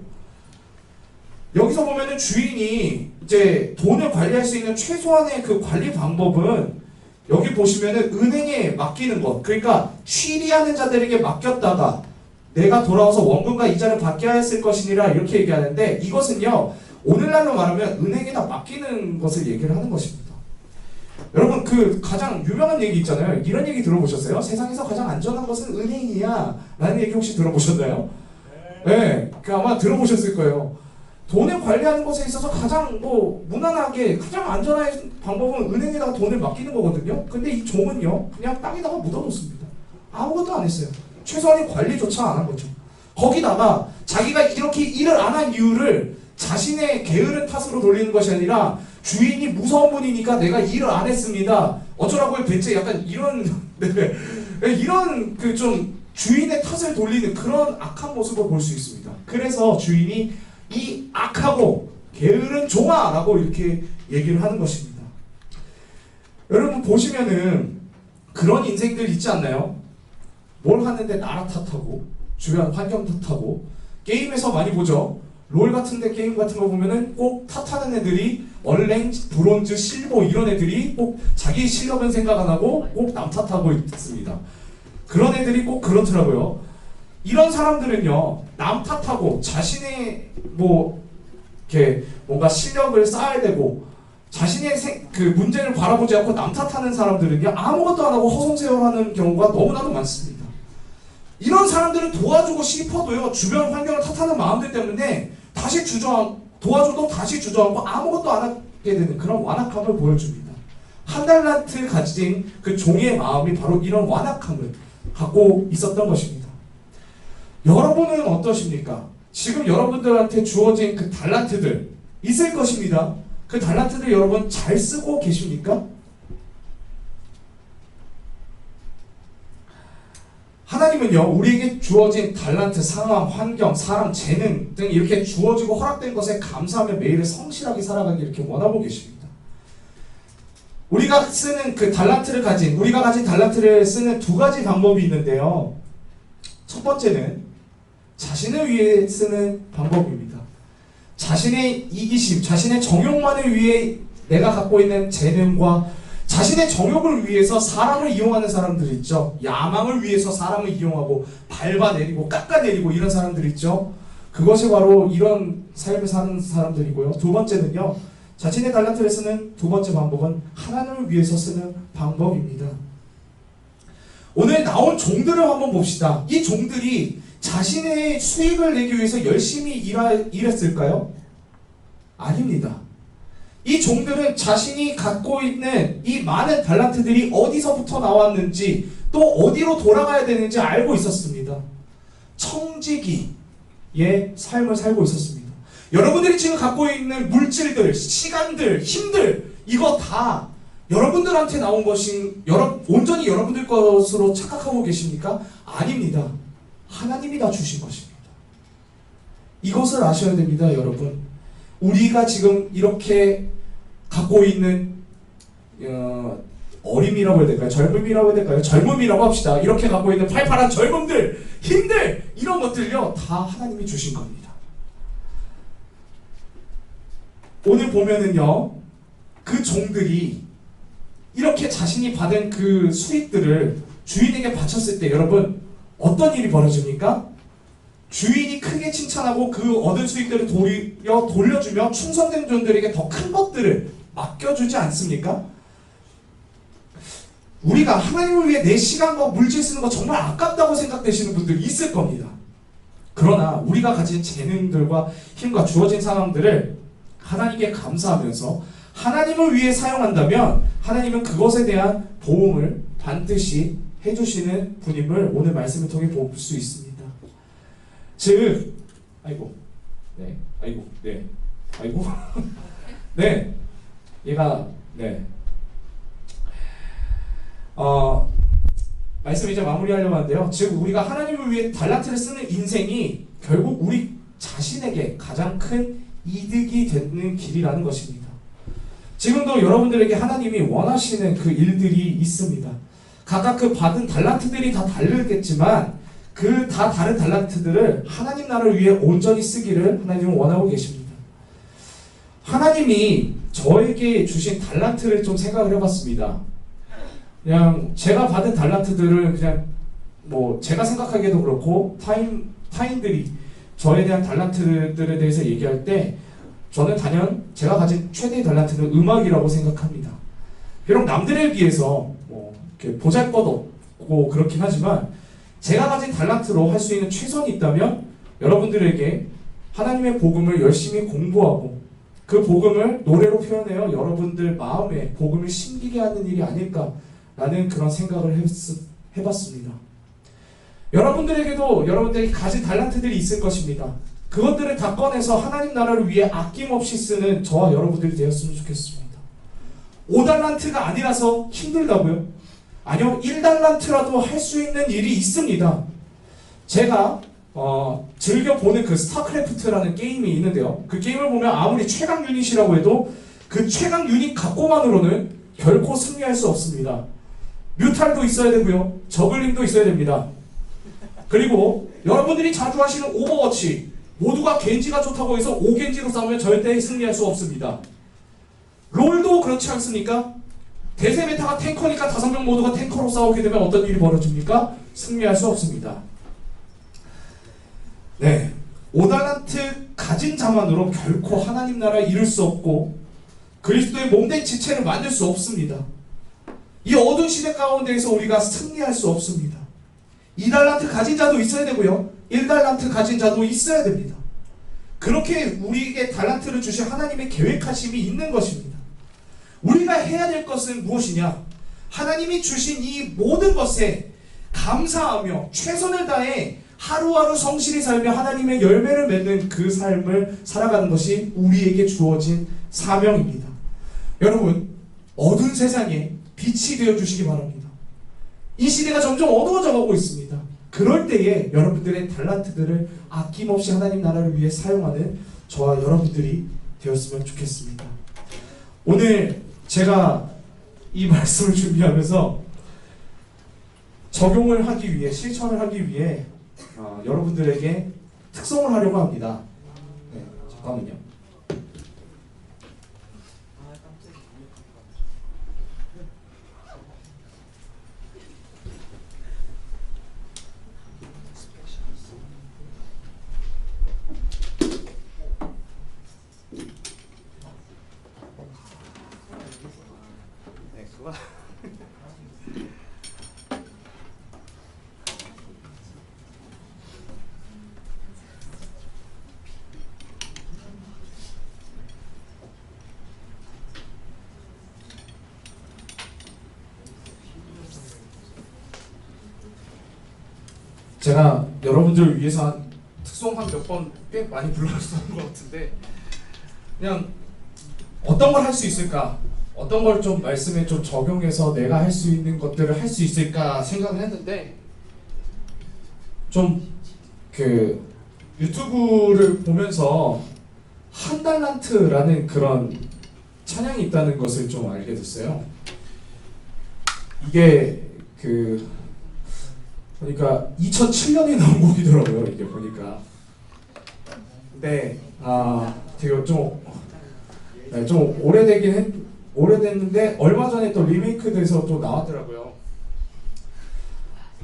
Speaker 3: 여기서 보면은 주인이 이제 돈을 관리할 수 있는 최소한의 그 관리 방법은 여기 보시면은 은행에 맡기는 것, 그러니까 취리하는 자들에게 맡겼다가 내가 돌아와서 원금과 이자를 받게 하였을 것이니라 이렇게 얘기하는데, 이것은요 오늘날로 말하면 은행에다 맡기는 것을 얘기를 하는 것입니다. 여러분 그 가장 유명한 얘기 있잖아요. 이런 얘기 들어보셨어요? 세상에서 가장 안전한 것은 은행이야 라는 얘기 혹시 들어보셨나요? 네, 아마 들어보셨을 거예요. 돈을 관리하는 것에 있어서 가장 무난하게 가장 안전한 방법은 은행에다가 돈을 맡기는 거거든요. 근데 이 종은요, 그냥 땅에다가 묻어놓습니다. 아무것도 안 했어요. 최소한의 관리조차 안 한 거죠. 거기다가 자기가 이렇게 일을 안 한 이유를 자신의 게으른 탓으로 돌리는 것이 아니라 주인이 무서운 분이니까 내가 일을 안 했습니다. 어쩌라고요? 대체 약간 이런 이런 그 좀 주인의 탓을 돌리는 그런 악한 모습을 볼 수 있습니다. 그래서 주인이 이 악하고 게으른 종아 라고 이렇게 얘기를 하는 것입니다. 여러분 보시면은 그런 인생들 있지 않나요? 뭘 하는데 나라 탓하고 주변 환경 탓하고, 게임에서 많이 보죠. 롤 같은데 게임 같은 거 보면은 꼭 탓하는 애들이 얼랭, 브론즈, 실버 이런 애들이 꼭 자기 실력은 생각 안 하고 꼭 남 탓하고 있습니다. 그런 애들이 꼭 그렇더라고요. 이런 사람들은요, 남 탓하고 자신의 이렇게 뭔가 실력을 쌓아야 되고 자신의 그 문제를 바라보지 않고 남 탓하는 사람들은요, 아무것도 안 하고 허송세월하는 경우가 너무나도 많습니다. 이런 사람들을 도와주고 싶어도요, 주변 환경을 탓하는 마음들 때문에 다시 도와줘도 다시 주저앉고 아무것도 안 하게 되는 그런 완악함을 보여줍니다. 한 달란트 가진 그 종의 마음이 바로 이런 완악함을 갖고 있었던 것입니다. 여러분은 어떠십니까? 지금 여러분들한테 주어진 그 달란트들 있을 것입니다. 그 달란트들 여러분 잘 쓰고 계십니까? 하나님은요, 우리에게 주어진 달란트, 상황, 환경, 사람, 재능 등 이렇게 주어지고 허락된 것에 감사하며 매일을 성실하게 살아가기 이렇게 원하고 계십니다. 우리가 가진 달란트를 쓰는 두 가지 방법이 있는데요. 첫 번째는 자신을 위해 쓰는 방법입니다. 자신의 이기심, 자신의 정욕만을 위해 내가 갖고 있는 재능과 자신의 정욕을 위해서 사람을 이용하는 사람들 있죠. 야망을 위해서 사람을 이용하고 밟아내리고 깎아내리고 이런 사람들 있죠. 그것이 바로 이런 삶을 사는 사람들이고요. 두 번째는요, 자신의 달란트를 쓰는 두 번째 방법은 하나님을 위해서 쓰는 방법입니다. 오늘 나온 종들을 한번 봅시다. 이 종들이 자신의 수익을 내기 위해서 열심히 일했을까요? 아닙니다. 이 종들은 자신이 갖고 있는 이 많은 달란트들이 어디서부터 나왔는지 또 어디로 돌아가야 되는지 알고 있었습니다. 청지기의 삶을 살고 있었습니다. 여러분들이 지금 갖고 있는 물질들, 시간들, 힘들 이거 다 여러분들한테 나온 것이 온전히 여러분들 것으로 착각하고 계십니까? 아닙니다. 하나님이 다 주신 것입니다. 이것을 아셔야 됩니다, 여러분. 우리가 지금 이렇게 갖고 있는 어림이라고 해야 될까요? 젊음이라고 해야 될까요? 젊음이라고 합시다. 이렇게 갖고 있는 팔팔한 젊음들, 힘들 이런 것들요 다 하나님이 주신 겁니다. 오늘 보면은요 그 종들이 이렇게 자신이 받은 그 수익들을 주인에게 바쳤을 때 여러분 어떤 일이 벌어집니까? 주인이 크게 칭찬하고 그 얻은 수익들을 돌려주며 충성된 종들에게 더 큰 것들을 맡겨주지 않습니까? 우리가 하나님을 위해 내 시간과 물질 쓰는 거 정말 아깝다고 생각되시는 분들이 있을 겁니다. 그러나 우리가 가진 재능들과 힘과 주어진 상황들을 하나님께 감사하면서 하나님을 위해 사용한다면 하나님은 그것에 대한 보응을 반드시 해주시는 분임을 오늘 말씀을 통해 볼 수 있습니다. 즉, 얘가, 말씀 이제 마무리하려고 하는데요. 즉, 우리가 하나님을 위해 달란트를 쓰는 인생이 결국 우리 자신에게 가장 큰 이득이 되는 길이라는 것입니다. 지금도 여러분들에게 하나님이 원하시는 그 일들이 있습니다. 각각 그 받은 달란트들이 다 다르겠지만 그 다 다른 달란트들을 하나님 나라를 위해 온전히 쓰기를 하나님은 원하고 계십니다. 하나님이 저에게 주신 달란트를 좀 생각을 해봤습니다. 그냥 제가 받은 달란트들을 그냥 제가 생각하기에도 그렇고 타인들이 저에 대한 달란트들에 대해서 얘기할 때 저는 단연 제가 가진 최대의 달란트는 음악이라고 생각합니다. 비록 남들에 비해서 이렇게 보잘것없고 그렇긴 하지만 제가 가진 달란트로 할 수 있는 최선이 있다면 여러분들에게 하나님의 복음을 열심히 공부하고 그 복음을 노래로 표현하여 여러분들 마음에 복음을 심기게 하는 일이 아닐까라는 그런 생각을 해봤습니다. 여러분들에게도 여러분들이 가진 달란트들이 있을 것입니다. 그것들을 다 꺼내서 하나님 나라를 위해 아낌없이 쓰는 저와 여러분들이 되었으면 좋겠습니다. 5달란트가 아니라서 힘들다고요? 아니요, 1달란트라도 할 수 있는 일이 있습니다. 제가 즐겨보는 그 스타크래프트라는 게임이 있는데요. 그 게임을 보면 아무리 최강 유닛이라고 해도 그 최강 유닛 갖고만으로는 결코 승리할 수 없습니다. 뮤탈도 있어야 되고요. 저글링도 있어야 됩니다. 그리고 여러분들이 자주 하시는 오버워치 모두가 겐지가 좋다고 해서 5겐지로 싸우면 절대 승리할 수 없습니다. 롤도 그렇지 않습니까? 대세 메타가 탱커니까 5명 모두가 탱커로 싸우게 되면 어떤 일이 벌어집니까? 승리할 수 없습니다. 네, 5달란트 가진 자만으로 결코 하나님 나라에 이룰 수 없고 그리스도의 몸된 지체를 만들 수 없습니다. 이 어두운 시대 가운데에서 우리가 승리할 수 없습니다. 2달란트 가진 자도 있어야 되고요. 1달란트 가진 자도 있어야 됩니다. 그렇게 우리에게 달란트를 주신 하나님의 계획하심이 있는 것입니다. 우리가 해야 될 것은 무엇이냐? 하나님이 주신 이 모든 것에 감사하며 최선을 다해 하루하루 성실히 살며 하나님의 열매를 맺는 그 삶을 살아가는 것이 우리에게 주어진 사명입니다. 여러분, 어두운 세상에 빛이 되어주시기 바랍니다. 이 시대가 점점 어두워져 가고 있습니다. 그럴 때에 여러분들의 달란트들을 아낌없이 하나님 나라를 위해 사용하는 저와 여러분들이 되었으면 좋겠습니다. 오늘 제가 이 말씀을 준비하면서 적용을 하기 위해, 실천을 하기 위해 여러분들에게 특송을 하려고 합니다. 네, 잠깐만요. 제가 여러분들을 위해서 한 특송 한 몇 번 꽤 많이 불렀었던 것 같은데 그냥 어떤 걸 할 수 있을까? 어떤 걸 좀 말씀에 좀 적용해서 내가 할 수 있는 것들을 할 수 있을까 생각을 했는데 좀 그 유튜브를 보면서 한 달란트라는 그런 찬양이 있다는 것을 좀 알게 됐어요. 이게 그 보니까 2007년에 나온 곡이더라고요. 이게 보니까. 근데 되게 좀 오래됐는데 얼마 전에 또 리메이크돼서 또 나왔더라고요.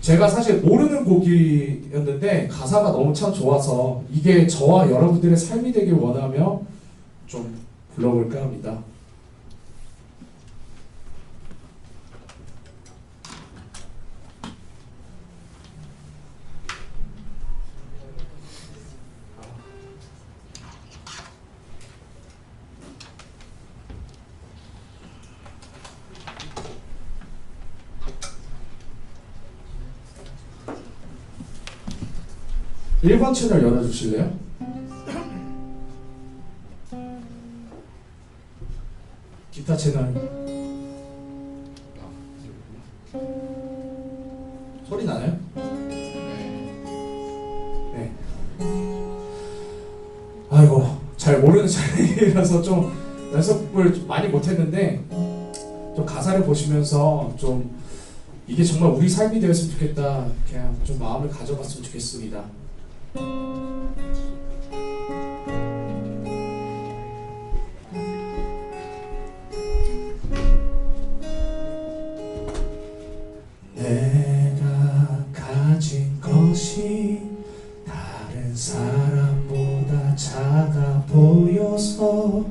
Speaker 3: 제가 사실 모르는 곡이었는데 가사가 너무 참 좋아서 이게 저와 여러분들의 삶이 되길 원하며 좀 불러볼까 합니다. 일 번 채널 열어주실래요? 기타 채널. 소리 나나요? 네. 아이고 잘 모르는 차이라서 좀 연습을 좀 많이 못했는데 좀 가사를 보시면서 좀 이게 정말 우리 삶이 되었으면 좋겠다. 그냥 좀 마음을 가져봤으면 좋겠습니다. 내가 가진 것이 다른 사람보다 작아 보여서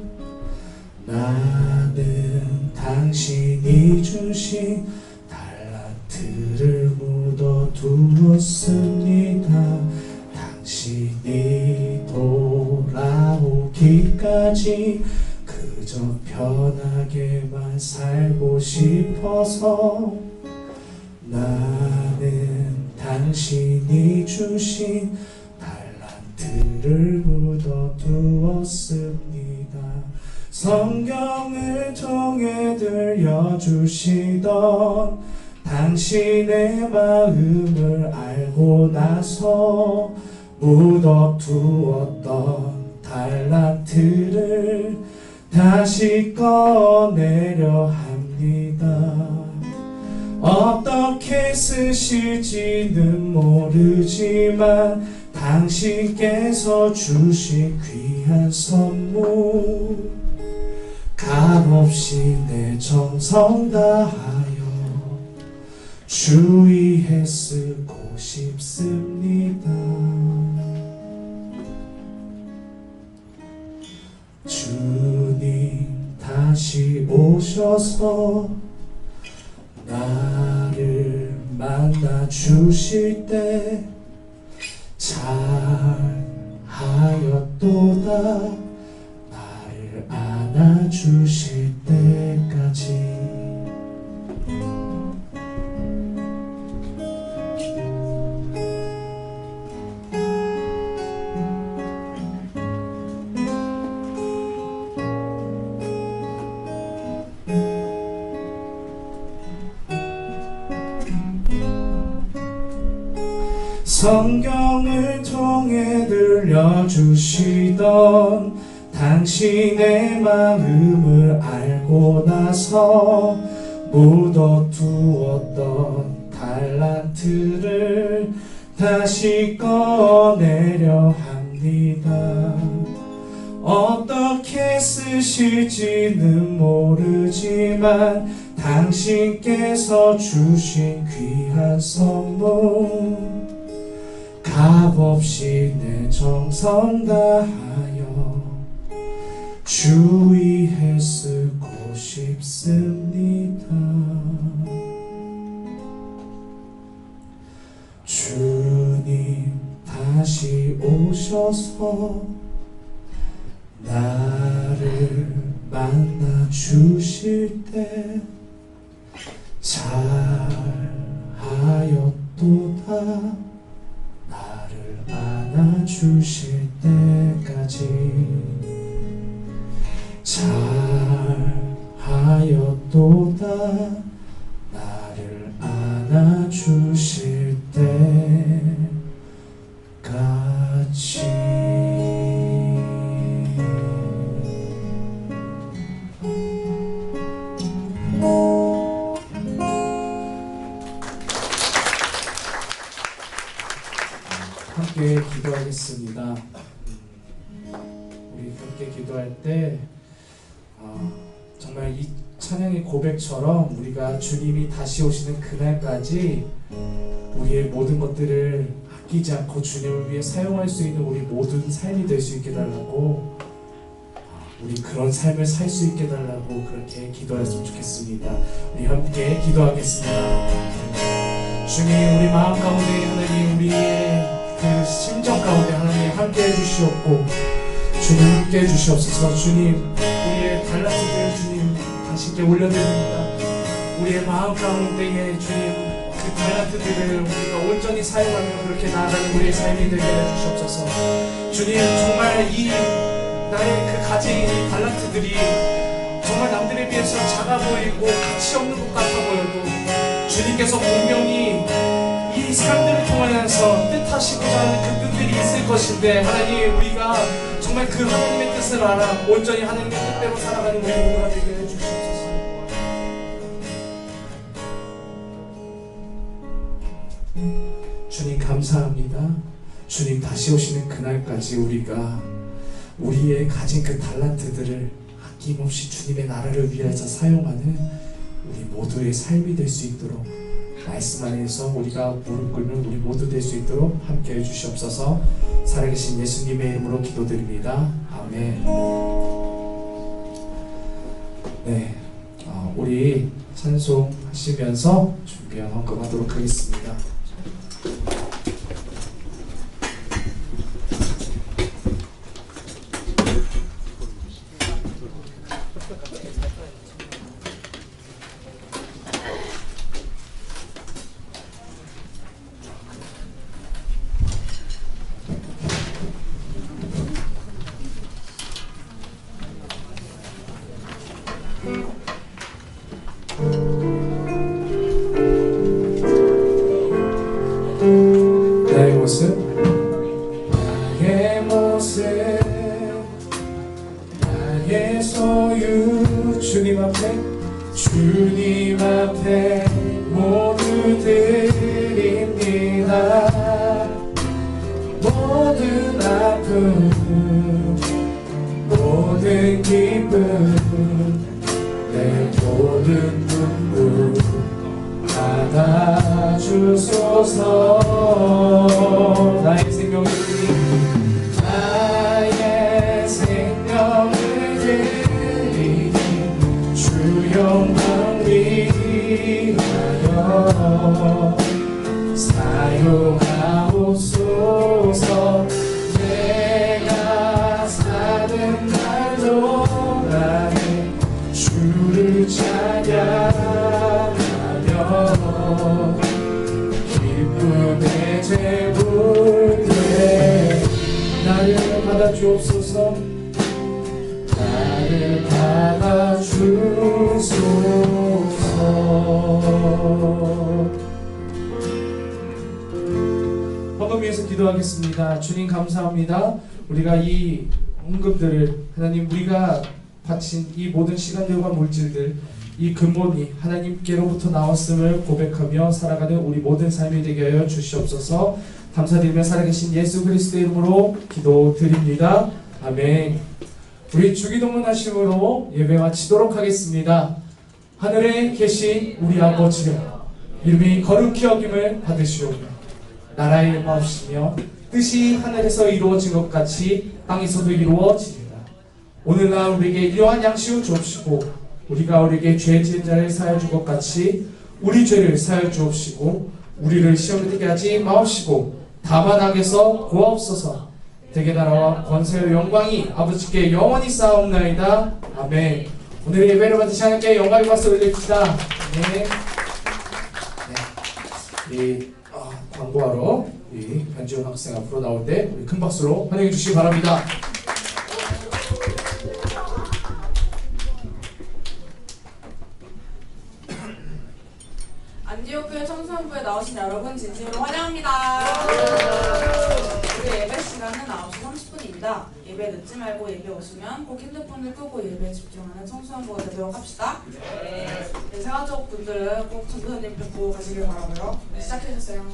Speaker 3: 나는 당신이 주신 달란트를 묻어두었습니다. 당신이 돌아오기까지 그저 편하게만 살고 싶어서 나는 당신이 주신 달란트를 묻어두었습니다. 성경을 통해 들려주시던 당신의 마음을 알고 나서 묻어두었던 달란트를 다시 꺼내려 합니다. 어떻게 쓰실지는 모르지만 당신께서 주신 귀한 선물 값없이 내 정성 다하여 주위에 쓰고 싶습니다. 주님 다시 오셔서 나를 만나 주실 때 잘하였도다. 나를 안아주실 때까지. 성경을 통해 들려주시던 당신의 마음을 알고 나서 묻어두었던 달란트를 다시 꺼내려 합니다. 어떻게 쓰실지는 모르지만 당신께서 주신 귀한 선물 값없이 내 정성 다하여 주위에 쓰고 싶습니다. 주님 다시 오셔서 나를 만나 주실 때 잘하였도다. 안아주실 때까지 잘하였도다. 나를 안아주실 때까지. 함께 기도하겠습니다. 우리 함께 기도할 때 정말 이 찬양의 고백처럼 우리가 주님이 다시 오시는 그날까지 우리의 모든 것들을 아끼지 않고 주님을 위해 사용할 수 있는 우리 모든 삶이 될 수 있게 달라고, 우리 그런 삶을 살 수 있게 달라고 그렇게 기도했으면 좋겠습니다. 우리 함께 기도하겠습니다. 주님, 우리 마음 가운데 하나님, 우리의 그 심정 가운데 하나님 함께 해주시옵고, 주님 함께 해주시옵소서. 주님, 우리의 달란트들 주님 당신께 올려드립니다. 우리의 마음 가운데에 주님 그 달란트들을 우리가 온전히 사용하며 그렇게 나아가는 우리의 삶이 되게 해주시옵소서. 주님, 정말 이 나의 그 가진 이 달란트들이 정말 남들에 비해서 작아 보이고 가치 없는 것 같아 보여도 주님께서 분명히 이 사람들을 통하여서 뜻하시고자 하는 그 뜻들이 있을 것인데, 하나님, 우리가 정말 그 하나님의 뜻을 알아 온전히 하나님의 뜻대로 살아가는 우리 모두가 되게 해주시옵소서. 주님 감사합니다. 주님 다시 오시는 그날까지 우리가 우리의 가진 그 달란트들을 아낌없이 주님의 나라를 위해서 사용하는 우리 모두의 삶이 될 수 있도록, 말씀 안에서 우리가 무릎 꿇는 우리 모두 될 수 있도록 함께 해주시옵소서. 살아계신 예수님의 이름으로 기도드립니다. 아멘. 네, 우리 찬송하시면서 준비한 헌금하도록 하겠습니다. 나의 모습, 나의 소유, 주님 앞에 모두 드립니다. 모든 아픔, 모든 기쁨, 내 모든 눈물 받아주소서. 나의 생명을 드리니 주 영광 위하여 사용하옵소서. 내가 사는 날도 나의 주를 찬양하며 기쁨의 제물에 나를 받아주옵소서. 나를 받아주소서. 헌금 위해서 기도하겠습니다. 주님 감사합니다. 우리가 이 헌금들을 하나님, 우리가 바친 이 모든 시간들과 물질들, 이 근본이 하나님께로부터 나왔음을 고백하며 살아가는 우리 모든 삶이 되게 하여 주시옵소서. 감사드리며 살아계신 예수 그리스도의 이름으로 기도드립니다. 아멘. 우리 주기도문 하심으로 예배 마치도록 하겠습니다. 하늘에 계신 우리 아버지여, 이름이 거룩히 여김을 받으시오며 나라의 임하옵시며 뜻이 하늘에서 이루어진 것 같이 땅에서도 이루어지리라. 오늘날 우리에게 일용할 양식을 주옵시고, 우리가 우리에게 죄 지은 자를 사하여 준 것 같이 우리 죄를 사하여 주옵시고, 우리를 시험에 들게 하지 마옵시고 다만 악에서 구하옵소서. 대개 나라와 권세와 영광이 아버지께 영원히 쌓아옵나이다. 아멘. 오늘 예배를 받으신 하나님께 영광의 박수 올려줍시다. 네. 이 광고하러 우리 변지훈 학생 앞으로 나올 때 우리 큰 박수로 환영해 주시기 바랍니다.
Speaker 4: 안디옥교회 청소년부에 나오신 여러분 진심으로 환영합니다. 우리 예배 시간은 9시 30분입니다. 예배 늦지 말고 예배 오시면 꼭 핸드폰을 끄고 예배에 집중하는 청소년부가 되도록 합시다. 네, 생활적 분들은 꼭 전도사님 뵙고 가시길 바라고요. 네, 시작해주세요.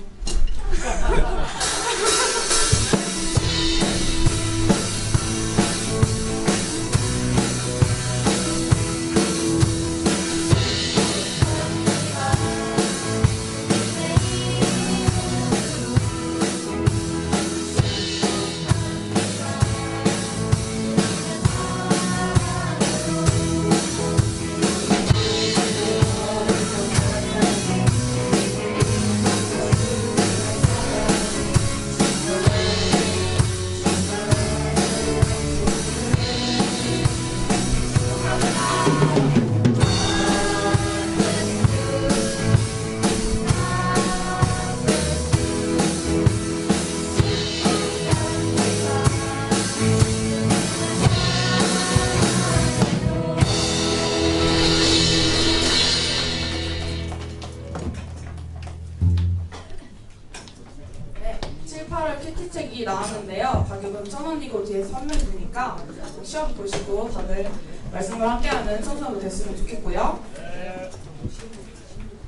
Speaker 4: 네, 7, 8월 큐티책이 나왔는데요. 가격은 1,000원이고 뒤에 설명 드리니까 시험 보시고 다들 말씀을 함께하는 청소년부 됐으면 좋겠고요.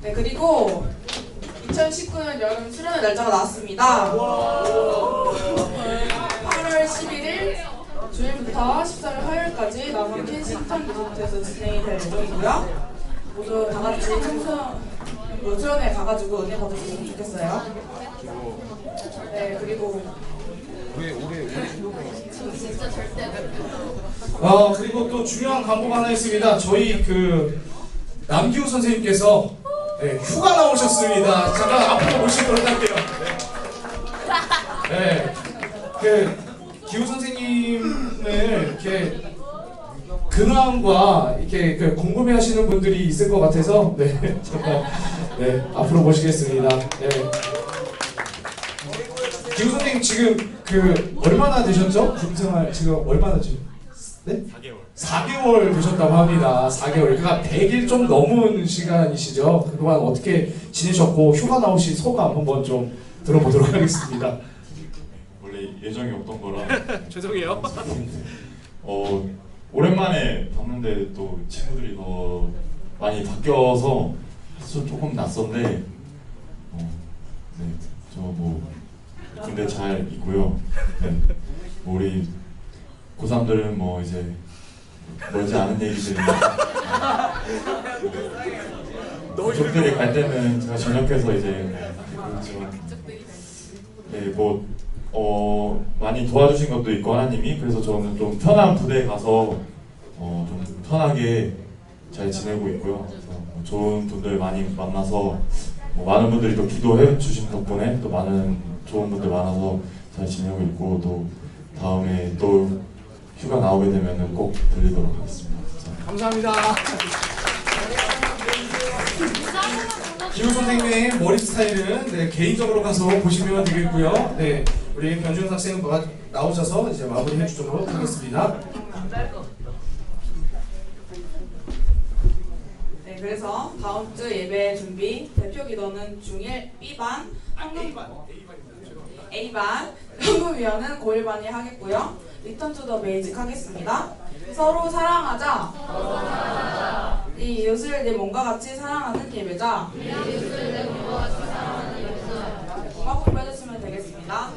Speaker 4: 네, 그리고 2019년 여름 수련회 날짜가 나왔습니다. 8월 11일 주일부터 14일 화요일까지 남원 켄싱턴 리조트에서 진행이 될 예정이고요. 모두 다 같이 수련회 가가지고 은혜 받으셨으면 좋겠어요. 네, 그리고
Speaker 3: 그리고 또 중요한 광고가 하나 있습니다. 저희 그 남기우 선생님께서 휴가 나오셨습니다. 잠깐 앞으로 모시도록 할게요. 네, 그 기우 선생님을 이렇게 근황과 이렇게 그 궁금해하시는 분들이 있을 것 같아서 잠깐 앞으로 모시겠습니다. 기우 선생님 지금 그 얼마나 되셨죠? 군생활 지금 얼마나 지금? 네? 4개월 되셨다고 합니다. 4개월. 그러니까 100일 좀 넘은 시간이시죠. 그동안 어떻게 지내셨고 휴가 나오신 소감 한번 좀 들어보도록 하겠습니다.
Speaker 5: 원래 예정이 없던 거라
Speaker 3: 죄송해요.
Speaker 5: 오랜만에 봤는데 또 친구들이 더 많이 바뀌어서 조금 낯선데 저 뭐 군대 잘 있고요. 우리 고3들은 뭐 이제 멀지 않은 얘기들입니다. 가족들이 갈 때는 제가 전역해서 이제 많이 도와주신 것도 있고 하나님이, 그래서 저는 좀 편한 부대에 가서 좀 편하게 잘 지내고 있고요. 그래서 좋은 분들 많이 만나서 많은 분들이 또 기도해 주신 덕분에 또 많은 좋은 분들 많아서 잘 지내고 있고, 또 다음에 또 휴가 나오게 되면은 꼭 들리도록 하겠습니다.
Speaker 3: 감사합니다. 기우 선생님의 머리 스타일은 개인적으로 가서 보시면 되겠고요. 우리 변준 학생 나오셔서 이제 마무리해 주도록 하겠습니다.
Speaker 4: 네, 그래서 다음 주 예배 준비 대표 기도는 중1 B반 A반 현금위원은 고1반이 하겠고요. 리턴 투 더 베이직 하겠습니다. 서로 사랑하자. 이 이웃을 내 몸과 같이 사랑하는 예배자. 음악 공부해주시면 되겠습니다.